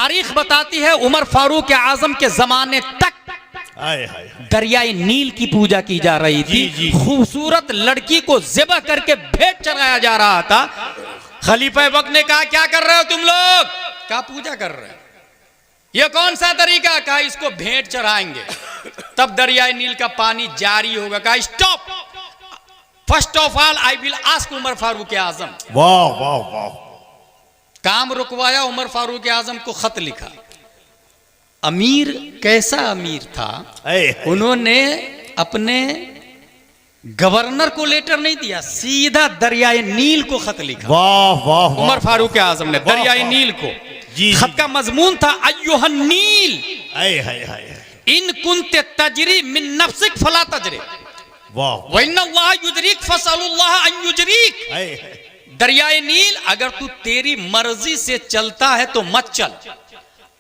तारीख बताती है उमर फारूक आजम के जमाने तक दरियाए नील की पूजा की जा रही थी। खूबसूरत लड़की को ज़िबह करके भेंट चढ़ाया जा रहा था। खलीफा वक्त ने कहा क्या कर रहे हो तुम लोग? क्या पूजा कर रहे हो? ये कौन सा तरीका? कहा इसको भेंट चढ़ाएंगे तब दरियाए नील का पानी जारी होगा। कहा stop, first of all I will ask Umar Farooq Azam. वाह वाह वाह। काम रुकवाया, उमर फारूक आजम को खत लिखा। अमीर कैसा अमीर था, उन्होंने अपने गवर्नर को लेटर नहीं दिया, सीधा दरियाए नील को खत लिखा। वाह वाह। उमर फारूक आजम ने दरियाए नील को, खत का मजमून था अय्युहन नील इन कुंते तजरी मिन नफ्सिक फला तजरी व इन्नल्लाह युजरिक फसलुल्लाह अन युजरिक। दरियाए नील अगर तू तेरी मर्जी से चलता है तो मत चल,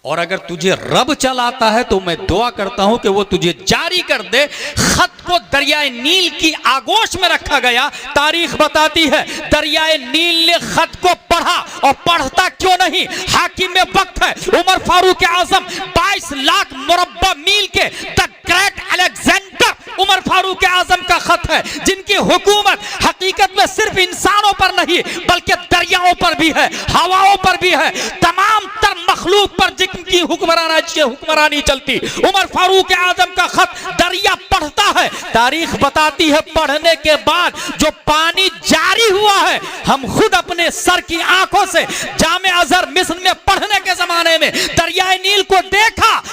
और अगर तुझे रब चलाता है तो मैं दुआ करता हूं कि वो तुझे जारी कर दे। खत को दरियाए नील की आगोश में रखा गया। तारीख बताती है दरियाए नील ने खत को पढ़ा, और पढ़ता क्यों नहीं, हाकिम में वक्त है उमर फारूक आजम 22 लाख मुरब्बा मील के the great Alexander Umar Farooq Azam का खत है, जिनकी हुकूमत हकीकत में सिर्फ इंसानों पर नहीं बल्कि दरियाओं पर भी है, हवाओं पर भी है, तमाम तर मखलूक पर जिनकी हुक्मरानी चलती। उमर फारूक आजम का खत दरिया पढ़ता है। तारीख बताती है पढ़ने के बाद जो पानी जारी हुआ है, हम खुद अपने सर की आंखों से जामे अजहर मिस्र में पढ़ने के जमाने में दरियाए नील को देखा।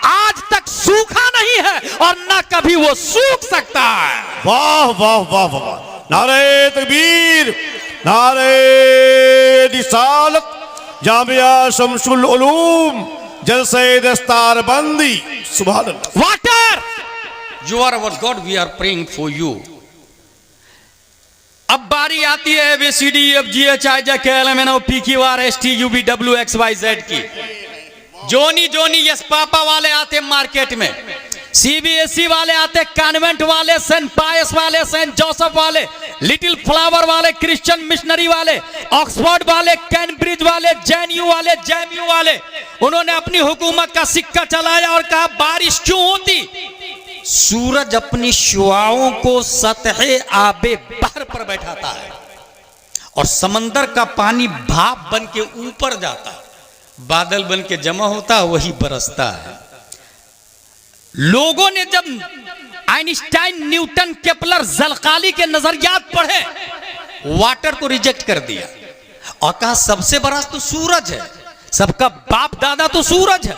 आज तक सूखा नहीं है और ना कभी वो सूख सकता है। वाह वाह वाह वाह। नारे तकबीर, नारे रिसालत, जामिया शमसुल उलूम, जलसे दस्तारबंदी। सुभान अल्लाह। Water, you are our god, we are praying for you. अब बारी आती है ABCD FGH IJ KL MNO PQ R S T U V W X Y Z की। जोनी जोनी यस पापा वाले आते मार्केट में, CBSE वाले आते, कॉन्वेंट वाले, सेंट पायस वाले, सेंट जोसेफ वाले, लिटिल फ्लावर वाले, क्रिश्चियन मिशनरी वाले, ऑक्सफोर्ड वाले, कैम्ब्रिज वाले, JNU वाले, JMU वाले। उन्होंने अपनी हुकूमत का सिक्का चलाया और कहा बारिश क्यों होती? सूरज अपनी शुआओं को सतहे आबे बहर पर बैठाता है और समंदर का पानी भाप बन के ऊपर जाता है, बादल बन के जमा होता है, वही बरसता है। लोगों ने जब आइंस्टाइन, न्यूटन, केपलर, जलकाली के नजरियात पढ़े, वाटर को रिजेक्ट कर दिया और कहा सबसे बड़ा तो सूरज है, सबका बाप दादा तो सूरज है,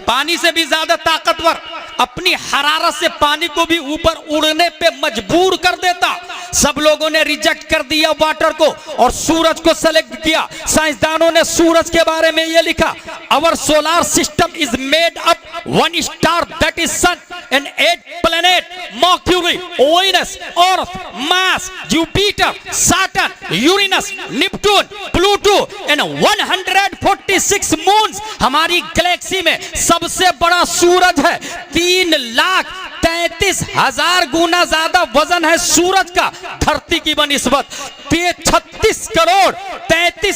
पानी से भी ज्यादा ताकतवर, अपनी हरारत से पानी को भी ऊपर उड़ने पे मजबूर कर देता। सब लोगों ने रिजेक्ट कर दिया वाटर को और सूरज को सेलेक्ट किया। साइंसदानों ने सूरज के बारे में यह लिखा, our solar system is made up one star that is sun and 8 planet Mercury, Uranus, earth, Mars, Jupiter, Saturn, Uranus, Neptune, Pluto and 146 moons. हमारी गैलेक्सी में सबसे बड़ा सूरज है। 3,33,000 गुना ज्यादा वजन है सूरज का धरती की बनिस्बत। 36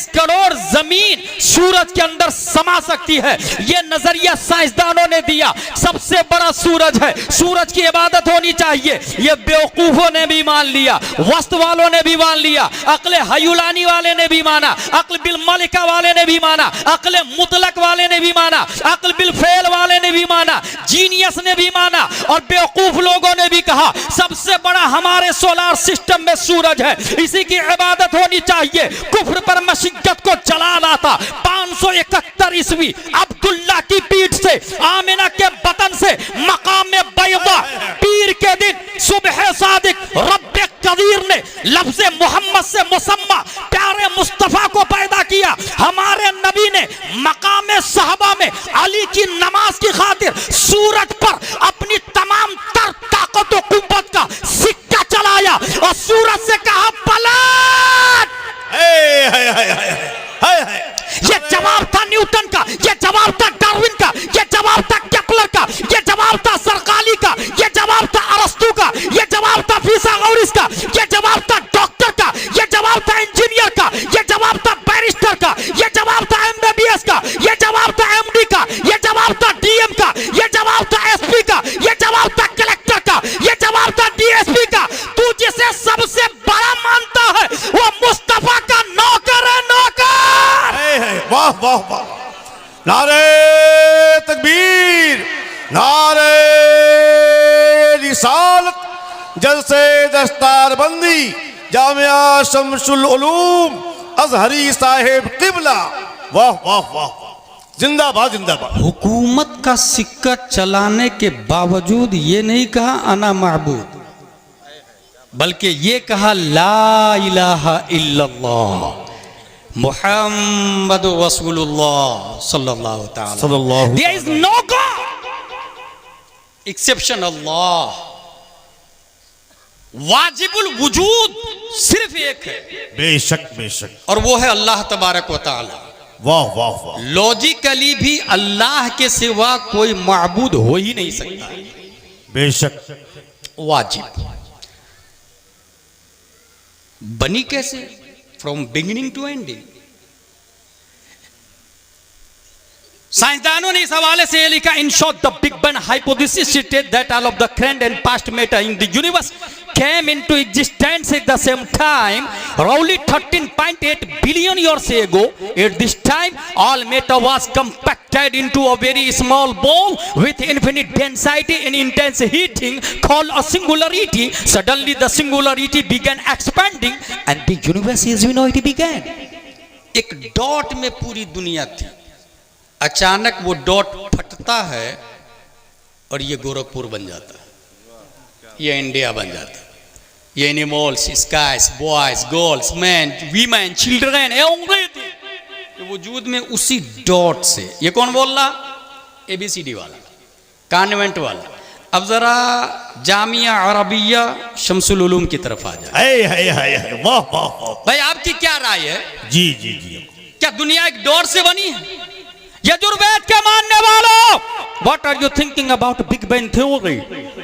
करोड़ जमीन सूरज के अंदर समा सकती है। यह नजरिया साइंसदानों ने दिया। सबसे बड़ा सूरज है, सूरज की इबादत होनी चाहिए। यह बेवकूफों ने भी मान लिया, वस्त वालों ने भी मान लिया, अक्ले हयुलानी वाले ने भी माना, अक्ल बिल मलिका वाले ने भी माना, अक्ले मुतलक वाले ने भी माना, अक्ल बिल फेल वाले ने भी माना, जीनियस ने भी माना, और बेवकूफ लोगों ने भी कहा सबसे बड़ा हमारे सोलर सिस्टम में सूरज है, इसी की इबादत होनी चाहिए। कुफ्र पर मशिक्कत को चलाना था। 571 ईस्वी अब्दुल्ला की पीठ से, आमिना के बतन से, मकाम में बैदा पीर के दिन सुबह सादिक रब्बे कदीर ने लफ्ज़ मोहम्मद से मुसम्मा प्यारे मुस्तफा को पैदा किया। हमारे नबी ने मकाम सहबा में अली की नमाज की खातिर सूरज पर अपनी तमाम तर ताकत और कुव्वत का सिक्का चलाया और सूरज से कहा पलट। ये जवाब था न्यूटन का, ये जवाब था डार्विन का, ये जवाब था केपलर का, ये जवाब था सरकाली का, ये जवाब था अरस्तु का, ये जवाब था फिसागोरस का, ये जवाब था डॉक्टर का, ये जवाब था इंजीनियर का, ये जवाब था बैरिस्टर का, ये जवाब था MBBS का, ये जवाब था MD का। नारे तकबीर, नारे रिसालत, जलसे दस्तारबंदी, जामिया शमसुल उलूम, अजहरी साहिब किबला। वाह वाह वाह, जिंदाबाद जिंदाबाद। हुकूमत का सिक्का चलाने के बावजूद ये नहीं कहा अना माबूद, बल्कि ये कहा ला इलाहा इल्लल्लाह मुहम्मद रसूलुल्लाह सल्लल्लाहु तआला। There is no god exception Allah. वाजिबुल वजूद सिर्फ एक है, बेशक बेशक, और वो है अल्लाह तबारक व तआला। वाह वाह वाह। लॉजिकली भी अल्लाह के सिवा कोई माबूद हो ही नहीं सकता, बेशक। वाजिब बनी कैसे? From beginning to ending. साइंसदानों ने इस हवाले से ये लिखा, in short the big bang hypothesis state that all of the current and past matter in the universe came into existence at the same time roughly 13.8 billion years ago. At this time all matter was compacted into a very small ball with infinite density and intense heating called a singularity. Suddenly the singularity began expanding and the universe as we know it began. एक dot में पूरी दुनिया थी, अचानक वो dot फटता है और ये गोरखपुर बन जाता है, ये इंडिया बन जाता है, ये animals, skies, boys, girls, man, women, children, everything वजूद में उसी डॉट से। ये कौन बोल रहा? ABCD वाला, कॉन्वेंट वाला। अब जरा जामिया अरबिया शमसुल उलूम की तरफ आ जाए। वाह वाह वाह। भाई आपकी क्या राय है? जी जी जी। क्या दुनिया एक डॉट से बनी है? यजुर्वेद के मानने वालों, what are you thinking about Big Bang theory?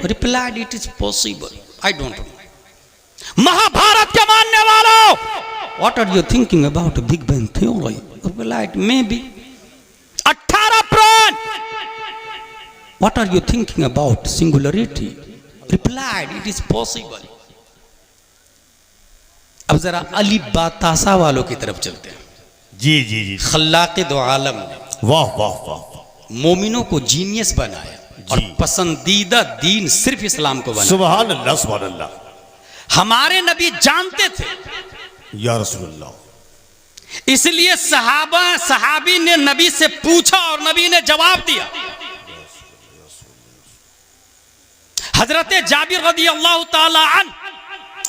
Replied, it is possible. I don't know. Mahabharat के मानने वालों, what are you thinking about Big Bang theory? Replied, maybe. 18 प्राण, what are you thinking about singularity? Replied, it is possible. अब जरा अली बातासा वालों की तरफ चलते हैं। जी जी जी। खल्लाक़े दो आलम ने वाह वाह वाह मोमिनों को जीनियस बनाया और पसंदीदा दीन सिर्फ इस्लाम को बनाया। सुभान अल्लाह सुभान अल्लाह। हमारे नबी जानते थे या रसूलुल्लाह, इसलिए सहाबी ने नबी से पूछा और नबी ने जवाब दिया। हजरत जाबिर रदी अल्लाह ताला अन्हु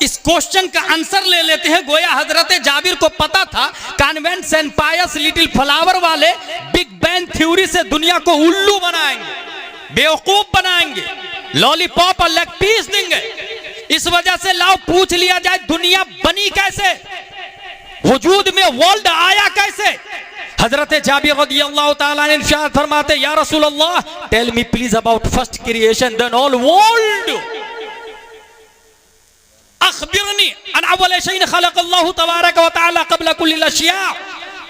इस क्वेश्चन का आंसर ले लेते हैं। गोया हजरत जाबिर को पता था convents and Payas little flower वाले बिग बैंग थ्योरी से दुनिया को उल्लू बनाएंगे, बेवकूफ बनाएंगे, लॉलीपॉप और लेग पीस देंगे। इस वजह से लाओ पूछ लिया जाए, दुनिया बनी कैसे, वजूद में वर्ल्ड आया कैसे? हजरत जाबिर रज़ी अल्लाह ताला ने इरशाद फरमाते, या रसूल अल्लाह tell me please about first creation then all world. अखबिरनी अन अव्वल शैइन खलक़ अल्लाहु तबारक व तआला क़ब्ल कुल्लिल अशिया।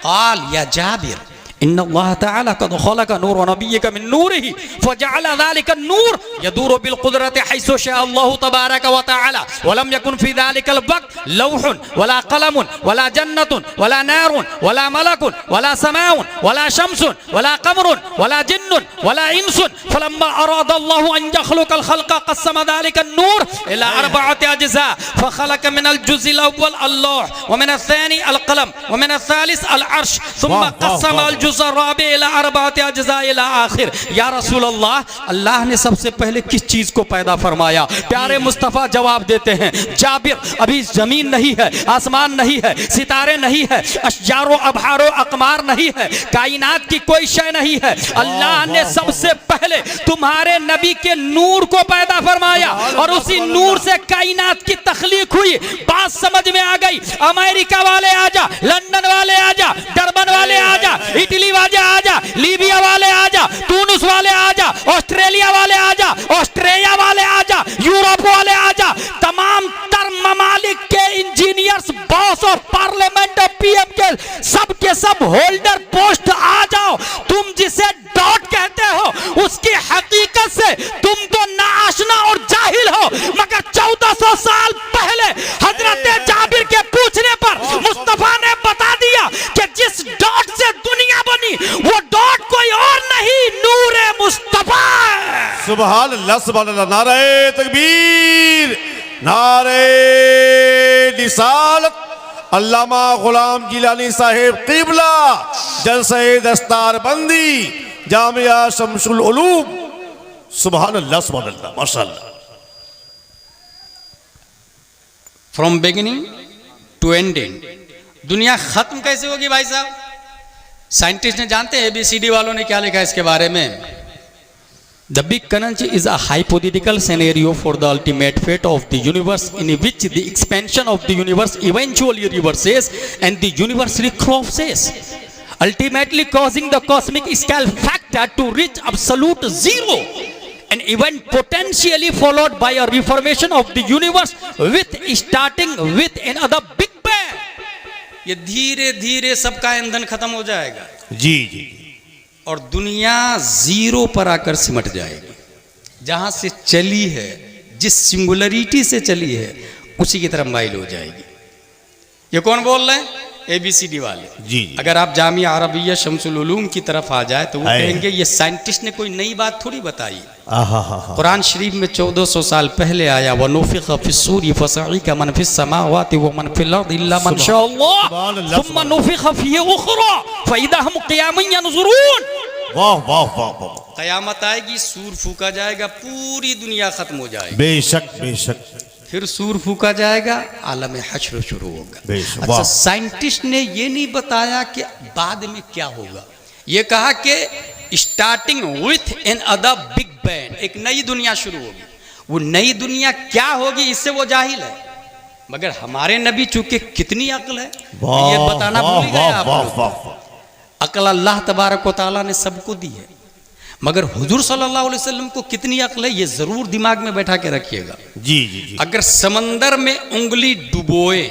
क़ाल या जाबिर इन्ना अल्लाह तआला क़द खलक़ नूर नबिय्यिका मिन नूरिही फजअल ज़ालिका नूर यदूरु बिल क़ुदरति हैसु शाअ अल्लाहु तबारक व तआला व लम यकुन फ़ी ज़ालिकल वक़्त लौहुन वला क़लमुन वला जन्नतुन वला नारुन वला मलकुन वला समाउन वला शम्सुन वला क़मरुन वला जिन्नुन वला इंसुन फलम्मा अराद अल्लाहु अन यख़लुक़ल ख़ल्क़ क़स्सम ज़ालिका नूर इला अर्बअति अज्ज़ा फख़लक़ मिनल जुज़्इल अव्वल अल्लाह व मिनल सानी अल क़लम व मिनल सालिस अल अर्श सुम्मा क़स्सम अल या रसूल अल्लाह, अल्लाह ने सबसे पहले किस चीज को पैदा फरमाया? प्यारे मुस्तफा जवाब देते हैं, जाबिर अभी जमीन नहीं है, आसमान नहीं है, सितारे नहीं है, अशजारो अबहारो अकमार नहीं है, कायनात की कोई शय नहीं है। अल्लाह ने सबसे पहले तुम्हारे नबी के नूर को पैदा फरमाया और उसी नूर से कायनात की तख्लीक हुई। बात समझ में आ गई? अमेरिका वाले आजा, लंदन वाले आजा, डरबन वाले आजा, इटली वाले आजा, लीबिया वाले आजा, तुनिस वाले आजा, ऑस्ट्रेलिया वाले आजा, ऑस्ट्रेलिया वाले आजा, यूरोप वाले आजा, तमाम तर ममालिक के इंजीनियर्स, बॉस और पार्लियामेंट और पीएम के सब होल्डर पोस्ट आ जाओ। तुम जिसे डॉट कहते हो उसकी हकीकत से तुम तो नाआशना और जाहिल हो, मगर 1400 साल पहले हजरत जाबिर के पूछने पर मुस्तफा ने बता दिया कि जिस डॉट से दुनिया बनी वो गॉड कोई और नहीं, नूरे मुस्तफा। सुभान अल्लाह। नारे तकबीर, नारे रिसालत। अल्लामा गुलाम जिलानी साहिब क़िबला जलसे दस्तार बंदी जामिया शमसुल उलूम। सुभान अल्लाह माशाअल्लाह। फ्रॉम बिगिनिंग टू एंडिंग, दुनिया खत्म कैसे होगी भाई साहब? साइंटिस्ट ने जानते हैं, ABCD वालों ने क्या लिखा है इसके बारे में? The Big Crunch is a hypothetical scenario for the ultimate fate of the universe, in which the expansion of the universe eventually reverses and the universe collapses, ultimately causing the cosmic scale factor to reach absolute zero, an event potentially followed by a reformation of the universe with starting with another Big Bang. ये धीरे धीरे सबका ईंधन खत्म हो जाएगा जी जी, और दुनिया जीरो पर आकर सिमट जाएगी। जहां से चली है, जिस सिंगुलरिटी से चली है, उसी की तरफ माइल हो जाएगी। ये कौन बोल रहे हैं? ABCD वाले जी। अगर आप जामिया अरबिया शमसुल उलूम की तरफ आ जाए तो वो कहेंगे ये साइंटिस्ट ने कोई नई बात थोड़ी बताई। कुरान शरीफ में 1400 साल पहले आया, वनुफ़िख़ फ़िस्सूरी फ़सईक़ मन फ़िस्समावाति व मन फ़िल अर्ज़ि इल्ला मन शाअल्लाह सुम्मा नुफ़िख़ फ़ीहि उख़रा फ़इज़ा हुम क़ियामुन यंज़ुरून। वाह वाह वाह वाह। क़यामत आएगी, सूर फूका जाएगा, पूरी दुनिया खत्म हो जाएगी। बेशक बेशक। फिर सूर फूका जाएगा, आलम हश्र शुरू होगा। अच्छा, साइंटिस्ट ने ये नहीं बताया कि बाद में क्या होगा। ये कहा कि starting with an other big bang, एक नई दुनिया शुरू होगी। वो नई दुनिया क्या होगी इससे वो जाहिल है, मगर हमारे नबी चूंकि कितनी अक्ल है ये बताना भूल गए आप लोग। अक्ल अल्लाह तबारक व तआला ने सबको दी है, मगर हुजूर सल्लल्लाहु अलैहि वसल्लम को कितनी अक्ल है ये जरूर दिमाग में बैठा के रखिएगा। जी जी जी। अगर समंदर में उंगली डुबोए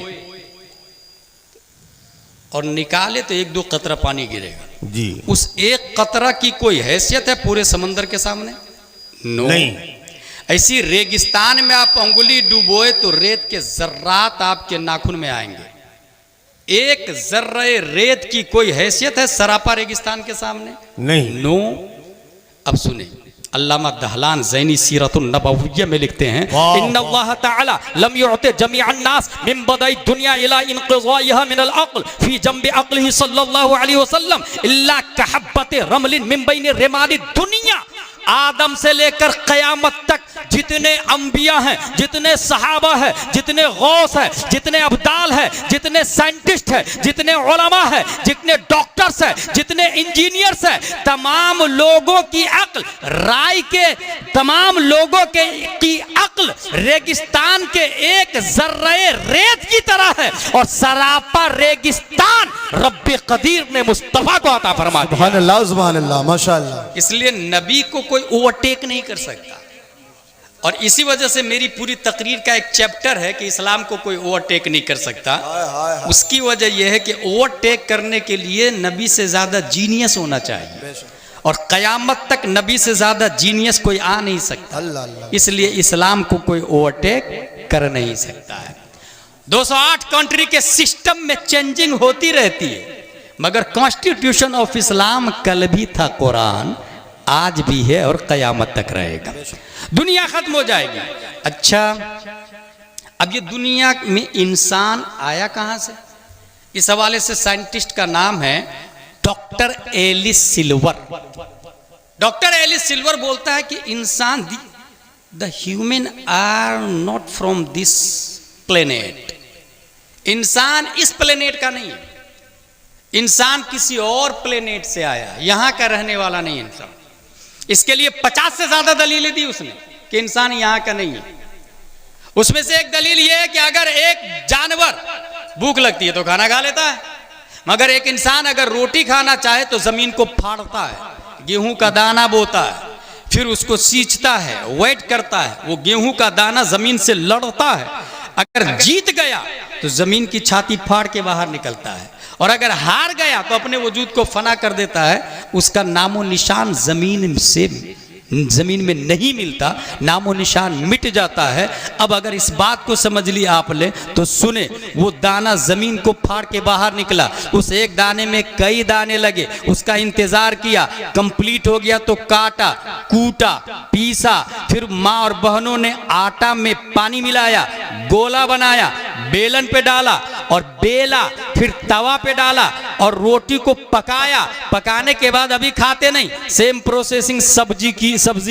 और निकाले तो 1-2 कतरा पानी गिरेगा जी। उस एक कतरा की कोई हैसियत है पूरे समंदर के सामने? नो। नहीं। ऐसी रेगिस्तान में आप उंगली डुबोए तो रेत के जर्रात आपके नाखून में आएंगे। एक जर्रे रेत की कोई हैसियत है सरापा रेगिस्तान के सामने? नहीं। नो। अब सुने, अल्लामा दहलान ज़ैनी सीरतुन नबविय्या में लिखते हैं, इन्नल्लाह तआला लम युअति जमीअन नास मिन बदाई दुनिया इला इनक़िज़ाइहा मिनल अक़्ल फी जंबि अक़्लिही सल्लल्लाहु अलैहि वसल्लम इल्ला कहब्बति रमलिन मिन बैनि रिमाली दुनिया। आदम से लेकर क़यामत तक जितने अंबिया हैं, जितने सहाबा हैं, जितने गौस हैं, जितने अब्दाल हैं, जितने साइंटिस्ट हैं, जितने उलमा हैं, जितने डॉक्टर्स हैं, जितने इंजीनियर्स हैं, तमाम लोगों की अक्ल राय के, तमाम लोगों के की अक्ल रेगिस्तान के एक जर्रे रेत की तरह है, और सरापा रेगिस्तान रब्बे कदीर ने मुस्तफा को अता फरमा दिया। सुभान अल्लाह माशाअल्लाह। इसलिए नबी को कोई ओवरटेक नहीं कर सकता, और इसी वजह से मेरी पूरी तकरीर का एक चैप्टर है कि इस्लाम को कोई ओवरटेक नहीं कर सकता। उसकी वजह यह है कि ओवरटेक करने के लिए नबी से ज्यादा जीनियस होना चाहिए, और कयामत तक नबी से ज्यादा जीनियस कोई आ नहीं सकता। इसलिए इस्लाम को कोई ओवरटेक कर नहीं सकता है। 208 कंट्री के सिस्टम में चेंजिंग होती रहती है, मगर कॉन्स्टिट्यूशन ऑफ इस्लाम कल भी था, कुरान आज भी है और कयामत तक रहेगा। दुनिया खत्म हो जाएगी। अच्छा, अब ये दुनिया में इंसान आया कहां से? इस हवाले से साइंटिस्ट का नाम है doctor Ellis Silver. Doctor Ellis Silver बोलता है कि इंसान, the human are not from this planet. इंसान इस प्लेनेट का नहीं है, इंसान किसी और प्लेनेट से आया, यहां का रहने वाला नहीं इंसान। इसके लिए 50 से ज्यादा दलीलें दी उसने कि इंसान यहां का नहीं है। उसमें से एक दलील यह है कि अगर एक जानवर भूख लगती है तो खाना खा लेता है, मगर एक इंसान अगर रोटी खाना चाहे तो जमीन को फाड़ता है, गेहूं का दाना बोता है, फिर उसको सींचता है, वेट करता है, वो गेहूं का दाना जमीन से लड़ता है। अगर जीत गया तो जमीन की छाती फाड़ के बाहर निकलता है, और अगर हार गया तो अपने वजूद को फना कर देता है, उसका नामो निशान जमीन से जमीन में नहीं मिलता, नामो निशान मिट जाता है। अब अगर इस बात को समझ लिया आपने तो सुने, वो दाना जमीन को फाड़ के बाहर निकला, उस एक दाने में कई दाने लगे, उसका इंतजार किया, कंप्लीट हो गया तो काटा, कूटा, पीसा, फिर माँ और बहनों ने आटा में पानी मिलाया, गोला बनाया, बेलन पे डाला और बेला, फिर तवा पे डाला और रोटी को पकाया। पकाने के बाद अभी खाते नहीं, सेम प्रोसेसिंग सब्जी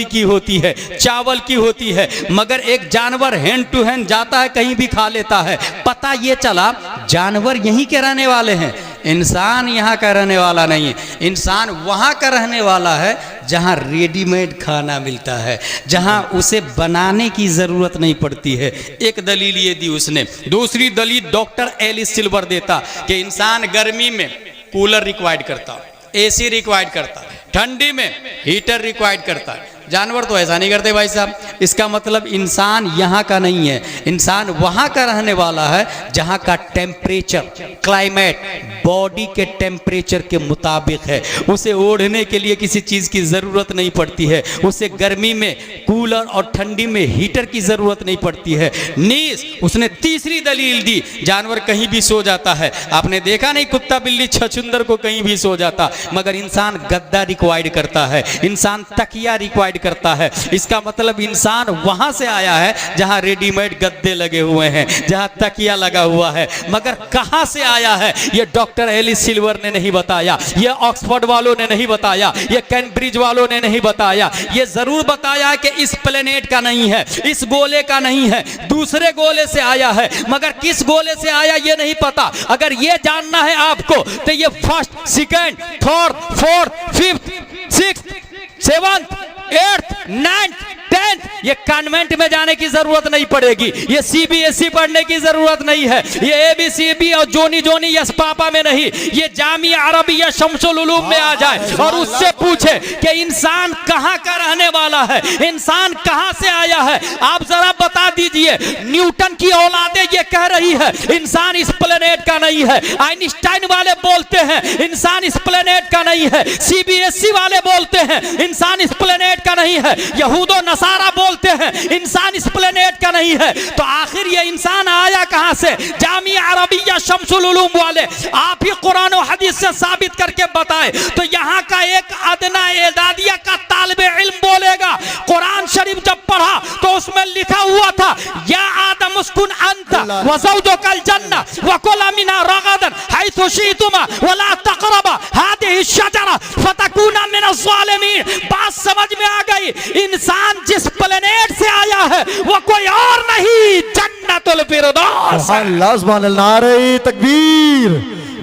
की होती है, चावल की होती है, मगर एक जानवर हैंड टू हैंड जाता है, कहीं भी खा लेता है। पता ये चला जानवर यहीं के रहने वाले हैं, इंसान यहाँ का रहने वाला नहीं है। इंसान वहाँ का रहने वाला है जहाँ रेडीमेड खाना मिलता है, जहाँ उसे बनाने की ज़रूरत नहीं पड़ती है। एक दलील ये दी उसने। दूसरी दलील डॉक्टर एलिस सिल्वर देता कि इंसान गर्मी में कूलर रिक्वायर्ड करता, एसी रिक्वायर्ड करता, ठंडी में हीटर रिक्वायर्ड करता है। जानवर तो ऐसा नहीं करते भाई साहब। इसका मतलब इंसान यहाँ का नहीं है, इंसान वहाँ का रहने वाला है जहाँ का टेम्परेचर, क्लाइमेट बॉडी के टेम्परेचर के मुताबिक है। उसे ओढ़ने के लिए किसी चीज़ की ज़रूरत नहीं पड़ती है, उसे गर्मी में कूलर और ठंडी में हीटर की ज़रूरत नहीं पड़ती है। नीस उसने तीसरी दलील दी, जानवर कहीं भी सो जाता है। आपने देखा नहीं कुत्ता बिल्ली छछुंदर को कहीं भी सो जाता, मगर इंसान गद्दा रिक्वायर्ड करता है, इंसान तकिया रिक्वायर्ड करता है। इसका मतलब इंसान वहां से आया है जहां रेडीमेड गद्दे लगे हुए हैं, जहां तकिया लगा हुआ है, मगर कहां से आया है ये डॉक्टर एलिस सिल्वर ने नहीं बताया, ये ऑक्सफोर्ड वालों ने नहीं बताया, ये कैम्ब्रिज वालों ने नहीं बताया। ये जरूर बताया कि इस प्लेनेट का नहीं है, इस गोले का नहीं है, दूसरे गोले से आया है, मगर किस गोले से आया ये नहीं पता। अगर ये जानना है आपको तो ये first, second, third, fourth, fifth, sixth, seventh, 8th, 9th, 10th ये कॉन्वेंट में जाने की जरूरत नहीं पड़ेगी, ये सीबीएसई पढ़ने की जरूरत नहीं है, ये एबीसीबी और जोनी जोनी यस पापा में नहीं, ये जामिया अरबिया शमसुल उलूम में आ जाए और उससे पूछे कि इंसान कहां का रहने वाला है, इंसान कहां से आया है। आप जरा बता दीजिए। न्यूटन की औलादे ये कह रही है इंसान इस प्लेनेट का नहीं है, आइंस्टाइन वाले बोलते हैं इंसान इस प्लेनेट का नहीं है, सीबीएसई वाले बोलते हैं इंसान इस प्लेनेट का नहीं है, यहूदो नसारा बोलते हैं इंसान इस प्लेनेट का नहीं है। तो आखिर ये इंसान आया कहां से? जामिया अरबिया शमसुल उलूम वाले आप ही कुरान और हदीस से साबित करके बताए तो यहां का एक अदना एदादिया का तालिबे इल्म बोलेगा कुरान शरीफ जब पढ़ा तो उसमें लिखा हुआ था या आदम उस्कुन अंत व ज़ौजुकल जन्ना व कुला मिना रगदन हैथु शितुमा वला तक़रबा हादिहि शजरा फतकूना मिनज़ ज़ालिमीन। बात समझ में आ गई। इंसान जिस प्लेनेट से आया है वो कोई और नहीं, जन्नतुल फिरदौस। सुभान अल्लाह, नारे तकबीर,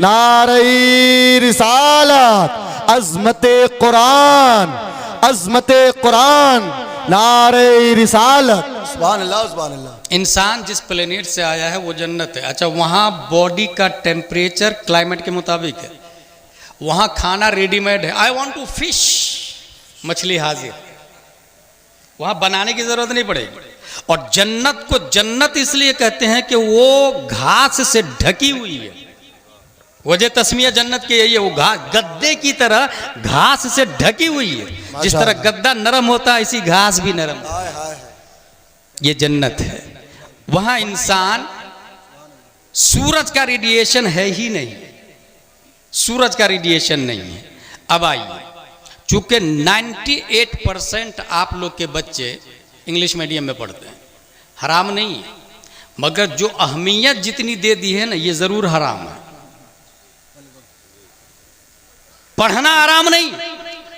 नारे रिसालत, अज़मते कुरान, अज़मते कुरान, नारे रिसालत। सुभान अल्लाह, सुभान अल्लाह। इंसान जिस प्लेनेट से आया है वो जन्नत है। अच्छा, वहाँ बॉडी का टेम्परेचर क्लाइमेट के मुताबिक है, वहाँ खाना रेडीमेड है। आई वांट टू फिश, मछली हाजिर, वहाँ बनाने की जरूरत नहीं पड़ेगी। और जन्नत को जन्नत इसलिए कहते हैं कि वो घास से ढकी हुई है। वजह तस्मिया जन्नत की यही है, वो घास गद्दे की तरह घास से ढकी हुई है। जिस तरह गद्दा नरम होता है इसी घास भी नरम है। ये जन्नत है। वहाँ इंसान, सूरज का रेडिएशन है ही नहीं, सूरज का रेडिएशन नहीं है। अब आइए, चूंकि 98% आप लोग के बच्चे इंग्लिश मीडियम में पढ़ते हैं, हराम नहीं है, मगर जो अहमियत जितनी दे दी है ना ये जरूर हराम है। पढ़ना हराम नहीं,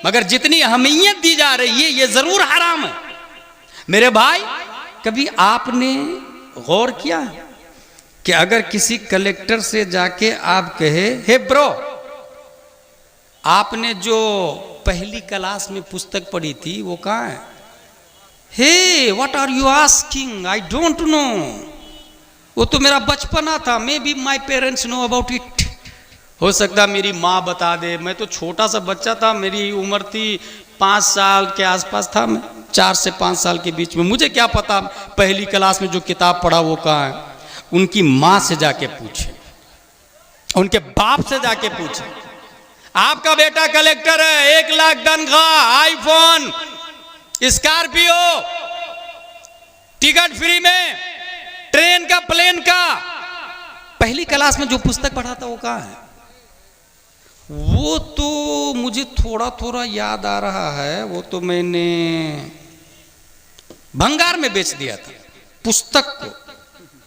मगर जितनी अहमियत दी जा रही है ये जरूर हराम है। मेरे भाई, कभी आपने गौर किया कि अगर किसी कलेक्टर से जाके आप कहे हे ब्रो, आपने जो पहली क्लास में पुस्तक पढ़ी थी वो कहाँ है? Hey what are you asking, I don't know, वो तो मेरा बचपना था, maybe my parents know about it. हो सकता मेरी माँ बता दे, मैं तो छोटा सा बच्चा था, मेरी उम्र थी 5 साल के आसपास था, मैं 4 से 5 साल के बीच में, मुझे क्या पता पहली क्लास में जो किताब पढ़ा वो कहाँ है। उनकी माँ से जाके पूछे, उनके बाप से जाके पूछे, आपका बेटा कलेक्टर है, 1 लाख तनख्वाह, आईफोन, स्कॉर्पियो, टिकट फ्री में, ट्रेन का, प्लेन का। पहली क्लास में जो पुस्तक पढ़ा था वो कहाँ है? वो तो मुझे थोड़ा थोड़ा याद आ रहा है, वो तो मैंने भंगार में बेच दिया था। पुस्तक को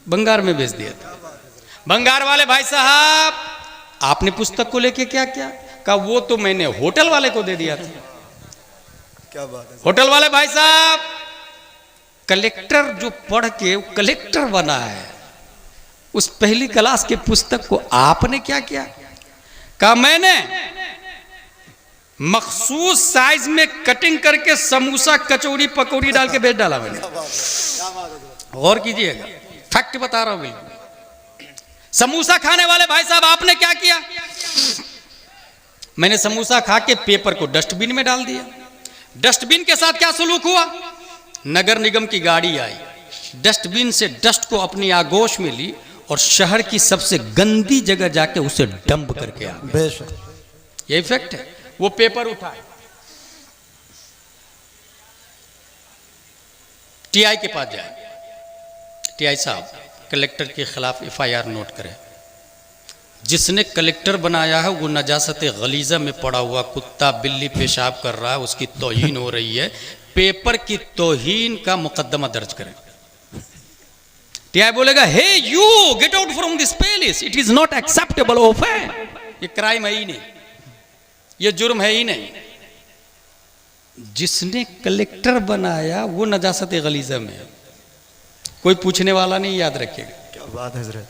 भंगार में बेच दिया था। भंगार वाले भाई साहब, आपने पुस्तक को लेके क्या किया? कहा वो तो मैंने होटल वाले को दे दिया था। क्या बात है? होटल वाले भाई साहब, कलेक्टर जो पढ़ के कलेक्टर बना है, उस पहली क्लास के पुस्तक को आपने क्या किया? कहा मैंने मखसूस साइज में कटिंग करके समोसा, कचौड़ी, पकौड़ी डाल के बेच डाला मैंने। गौर कीजिएगा, फैक्ट बता रहा हूं बिल्कुल। समोसा खाने वाले भाई साहब, आपने क्या किया? मैंने समोसा खा के पेपर को डस्टबिन में डाल दिया। डस्टबिन के साथ क्या सलूक हुआ? नगर निगम की गाड़ी आई, डस्टबिन से डस्ट को अपनी आगोश में ली और शहर की सबसे गंदी जगह जाके उसे डंप करके आ गया। यही फैक्ट है। वो पेपर उठाए, टीआई के पास जाए, टीआई साहब कलेक्टर के खिलाफ एफआईआर नोट करें। जिसने कलेक्टर बनाया है वो नजासत गलीजा में पड़ा हुआ कुत्ता, बिल्ली पेशाब कर रहा है, उसकी तौहीन हो रही है, पेपर की तौहीन का मुकदमा दर्ज करें। टीआई बोलेगा, hey you get out from this palace, it is not acceptable offence. ये क्राइम है ही नहीं, ये जुर्म है ही नहीं। जिसने कलेक्टर बनाया वो नजासत गलीजा में है, कोई पूछने वाला नहीं, याद रखिएगा। क्या बात है हज़रत।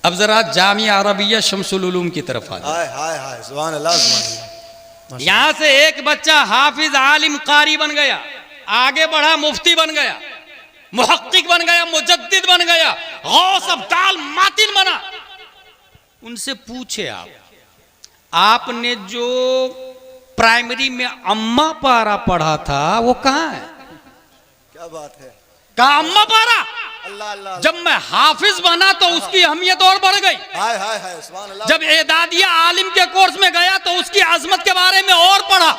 अब जरा जामिया अरबिया शमसुल उलूम की तरफ आ जाए। हाय हाय हाय, सुभान अल्लाह, सुभान अल्लाह। यहां से एक बच्चा हाफिज, आलिम, कारी बन गया, आगे बढ़ा, मुफ्ती बन गया, मुहक्किक बन गया, मुजद्दिद बन गया, गौस अब्दाल मातिन बना। उनसे पूछे आपने जो प्राइमरी में अम्मा पारा पढ़ा था वो कहां है? क्या बात है। कहा अम्मा पारा। अल्लाह अल्लाह। जब मैं हाफिज बना तो उसकी अहमियत और बढ़ गई। हाय हाय हाय, सुभान अल्लाह। जब एदादिया आलिम के कोर्स में गया तो उसकी अजमत के बारे में और पढ़ा।